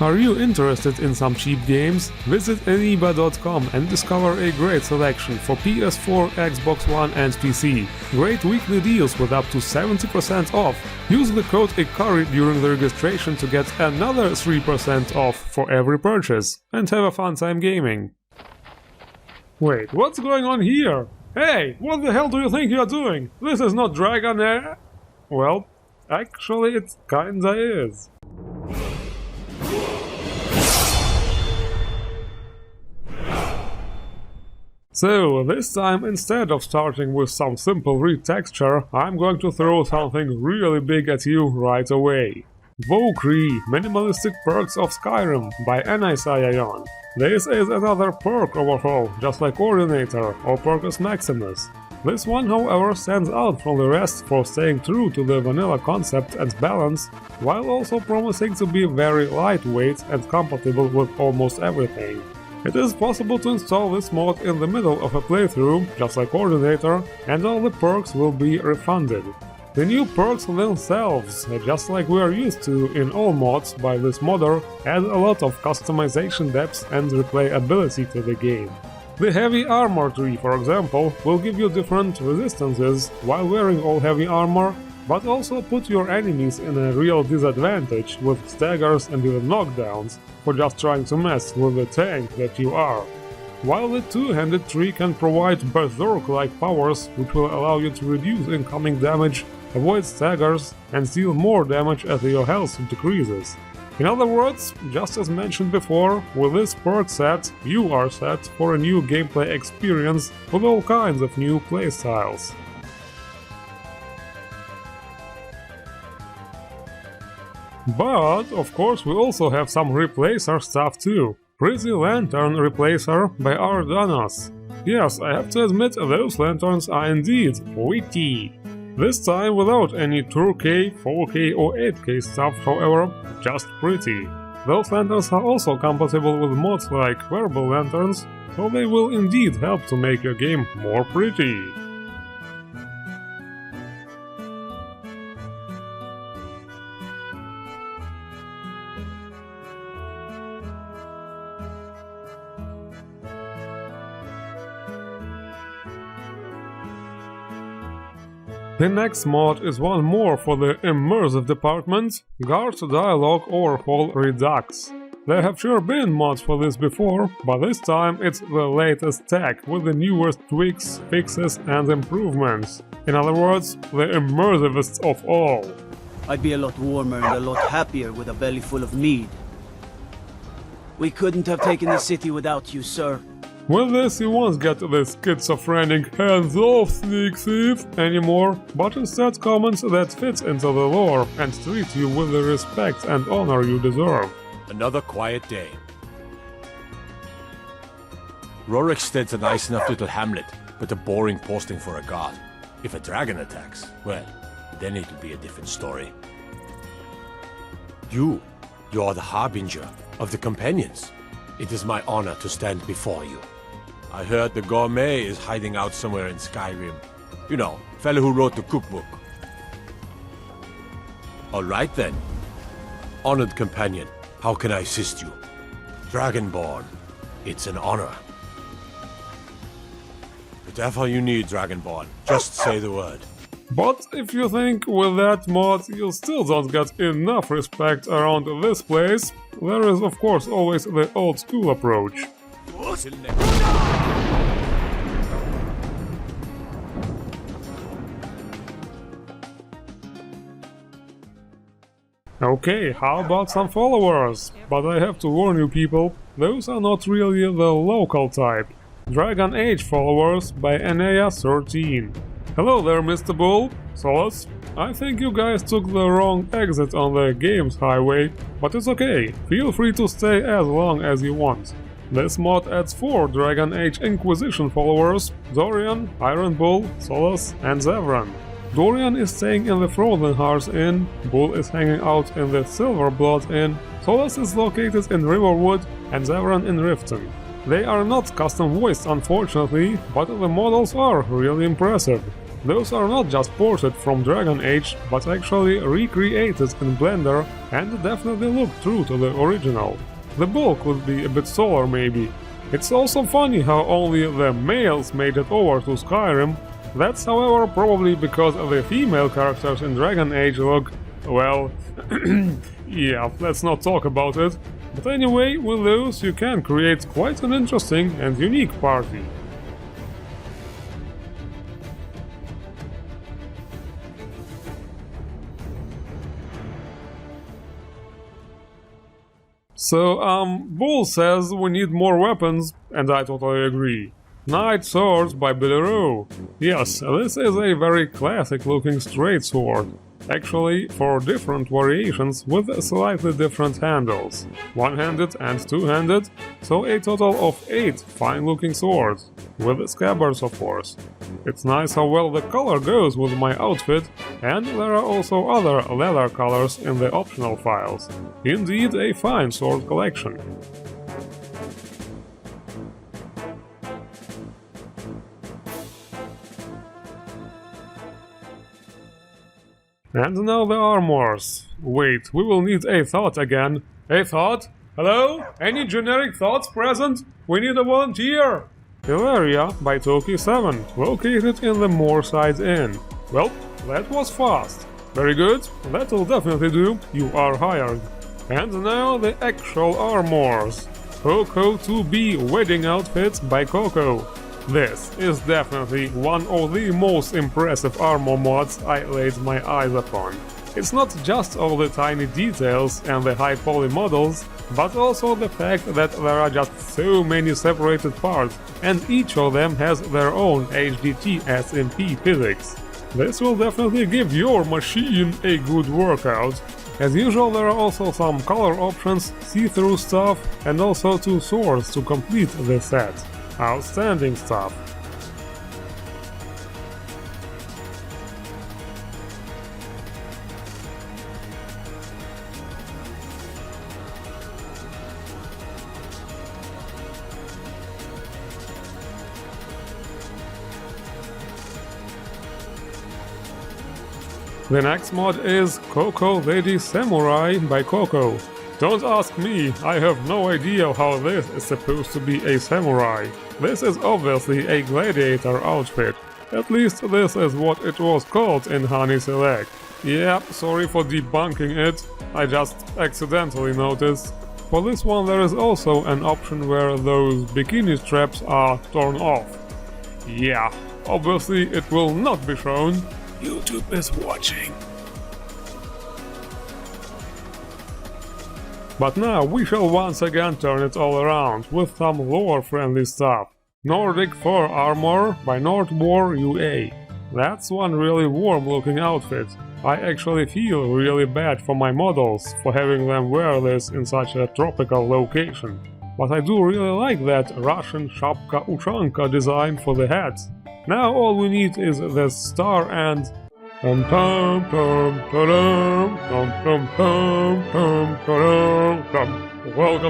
Are you interested in some cheap games? Visit eniba.com and discover a great selection for PS4, Xbox One and PC. Great weekly deals with up to 70% off. Use the code Ikari during the registration to get another 3% off for every purchase. And have a fun time gaming. Wait, what's going on here? Hey, what the hell do you think you're doing? This is not Dragon Air. Well, actually it kinda is. So, this time instead of starting with some simple retexture, I'm going to throw something really big at you right away. Vokrii, Minimalistic Perks of Skyrim by Enisayayon. This is another perk overhaul, just like Coordinator or Perkus Maximus. This one, however, stands out from the rest for staying true to the vanilla concept and balance, while also promising to be very lightweight and compatible with almost everything. It is possible to install this mod in the middle of a playthrough, just like Coordinator, and all the perks will be refunded. The new perks themselves, just like we are used to in all mods by this modder, add a lot of customization depth and replayability to the game. The heavy armor tree, for example, will give you different resistances while wearing all heavy armor, but also put your enemies in a real disadvantage with staggers and even knockdowns for just trying to mess with the tank that you are. While the two-handed tree can provide berserk-like powers which will allow you to reduce incoming damage, avoid staggers, and deal more damage as your health decreases. In other words, just as mentioned before, with this perk set, you are set for a new gameplay experience with all kinds of new playstyles. But, of course, we also have some replacer stuff too. Pretty Lantern Replacer by Ardanas. Yes, I have to admit those lanterns are indeed pretty. This time without any 2K, 4K or 8K stuff, however, just pretty. Those lanterns are also compatible with mods like wearable lanterns, so they will indeed help to make your game more pretty. The next mod is one more for the immersive department, Guard Dialogue Overhaul Redux. There have sure been mods for this before, but this time it's the latest tech with the newest tweaks, fixes and improvements. In other words, the immersivest of all. I'd be a lot warmer and a lot happier with a belly full of mead. We couldn't have taken the city without you, sir. With this you won't get the schizophrenic hands-off sneak thief anymore, but instead comments that fit into the lore and treat you with the respect and honor you deserve. Another quiet day. Roriksted's a nice enough little hamlet, but a boring posting for a god. If a dragon attacks, well, then it'll be a different story. You are the harbinger of the companions. It is my honor to stand before you. I heard the gourmet is hiding out somewhere in Skyrim. You know, fellow who wrote the cookbook. Alright then. Honored companion, how can I assist you? Dragonborn, it's an honor. Whatever you need, Dragonborn, just say the word. But if you think with that mod you still don't get enough respect around this place, there is of course always the old school approach. Okay, how about some followers? But I have to warn you people, those are not really the local type. Dragon Age followers by Enea13. Hello there, Mr. Bull, Solas. I think you guys took the wrong exit on the game's highway, but it's okay, feel free to stay as long as you want. This mod adds 4 Dragon Age Inquisition followers: Dorian, Iron Bull, Solas and Zevran. Dorian is staying in the Frozen Hearts Inn, Bull is hanging out in the Silverblood Inn, Solas is located in Riverwood and Zevran in Riften. They are not custom voiced unfortunately, but the models are really impressive. Those are not just ported from Dragon Age, but actually recreated in Blender and definitely look true to the original. The bull could be a bit taller maybe. It's also funny how only the males made it over to Skyrim. That's however probably because the female characters in Dragon Age look, well, yeah, let's not talk about it. But anyway, with those you can create quite an interesting and unique party. So, Bull says we need more weapons, and I totally agree. Knight Swords by Billy Rowe. Yes, this is a very classic looking straight sword. Actually, 4 different variations with slightly different handles. One-handed and two-handed, so a total of 8 fine-looking swords. With scabbards, of course. It's nice how well the color goes with my outfit, and there are also other leather colors in the optional files. Indeed, a fine sword collection. And now the armors. Wait, we will need a thought again. A thought? Hello? Any generic thoughts present? We need a volunteer! Ilaria by Toki7, located in the Moorside Inn. Well, that was fast. Very good, that'll definitely do, you are hired. And now the actual armors. COCO 2B wedding outfit by COCO. This is definitely one of the most impressive armor mods I laid my eyes upon. It's not just all the tiny details and the high poly models, but also the fact that there are just so many separated parts, and each of them has their own HDT SMP physics. This will definitely give your machine a good workout. As usual, there are also some color options, see-through stuff, and also 2 swords to complete the set. Outstanding stuff. The next mod is COCO Lady Samurai by COCO. Don't ask me, I have no idea how this is supposed to be a samurai. This is obviously a gladiator outfit. At least this is what it was called in Honey Select. Yeah, sorry for debunking it, I just accidentally noticed. For this one there is also an option where those bikini straps are torn off. Yeah, obviously it will not be shown. YouTube is watching. But now we shall once again turn it all around with some lore-friendly stuff. Nordic Fur Armor by Nordwar UA. That's one really warm-looking outfit. I actually feel really bad for my models for having them wear this in such a tropical location. But I do really like that Russian Shapka Ushanka design for the hats. Now all we need is the star and... Welcome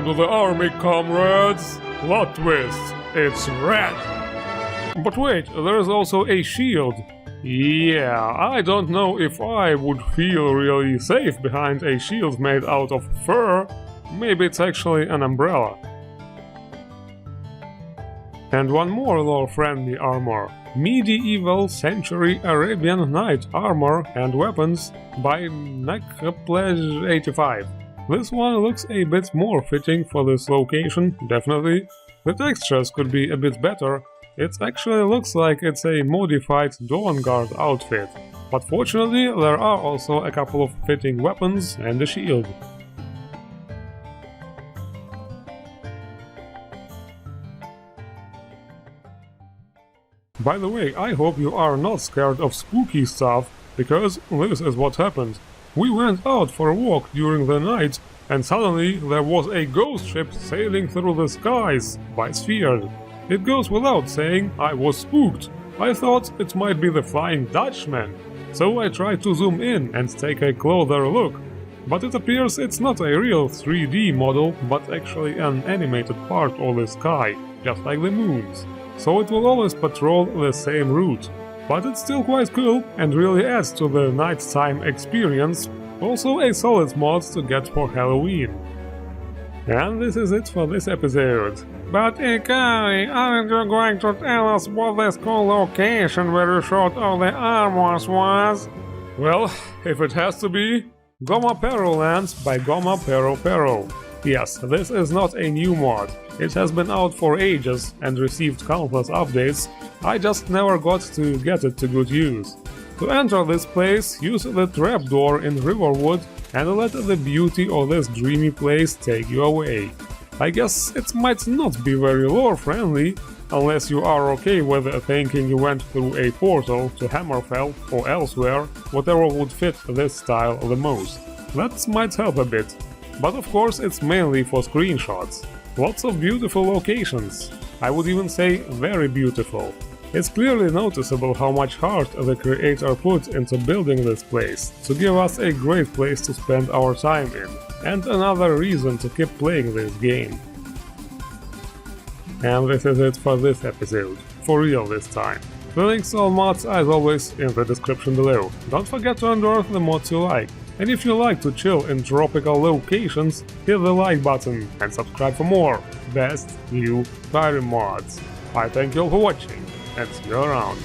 to the army, comrades! Plot twist, it's red! But wait, there's also a shield. Yeah, I don't know if I would feel really safe behind a shield made out of fur. Maybe it's actually an umbrella. And one more lore-friendly armor. Medieval Century Arabian Knight armor and weapons by Nekplej85. This one looks a bit more fitting for this location, definitely. The textures could be a bit better. It actually looks like it's a modified Dawnguard outfit. But fortunately there are also a couple of fitting weapons and a shield. By the way, I hope you are not scared of spooky stuff, because this is what happened. We went out for a walk during the night, and suddenly there was a ghost ship sailing through the skies by Sphere. It goes without saying, I was spooked. I thought it might be the Flying Dutchman, so I tried to zoom in and take a closer look. But it appears it's not a real 3D model, but actually an animated part of the sky, just like the moons. So it will always patrol the same route. but it's still quite cool and really adds to the nighttime experience. Also a solid mod to get for Halloween. And this is it for this episode. But Ikari, aren't you going to tell us what this cool location where you shot all the armors was? Well, if it has to be, Goma Lands by Goma Pero. Yes, this is not a new mod. It has been out for ages and received countless updates. I just never got to get it to good use. To enter this place, use the trapdoor in Riverwood and let the beauty of this dreamy place take you away. I guess it might not be very lore-friendly, unless you are okay with thinking you went through a portal to Hammerfell or elsewhere, whatever would fit this style the most. That might help a bit. But of course it's mainly for screenshots. Lots of beautiful locations. I would even say very beautiful. It's clearly noticeable how much heart the creator put into building this place, to give us a great place to spend our time in, and another reason to keep playing this game. And this is it for this episode, for real this time. The links to all mods, as always, in the description below. Don't forget to endorse the mods you like. And if you like to chill in tropical locations, hit the like button and subscribe for more best new Skyrim mods. I thank you all for watching, and see you around.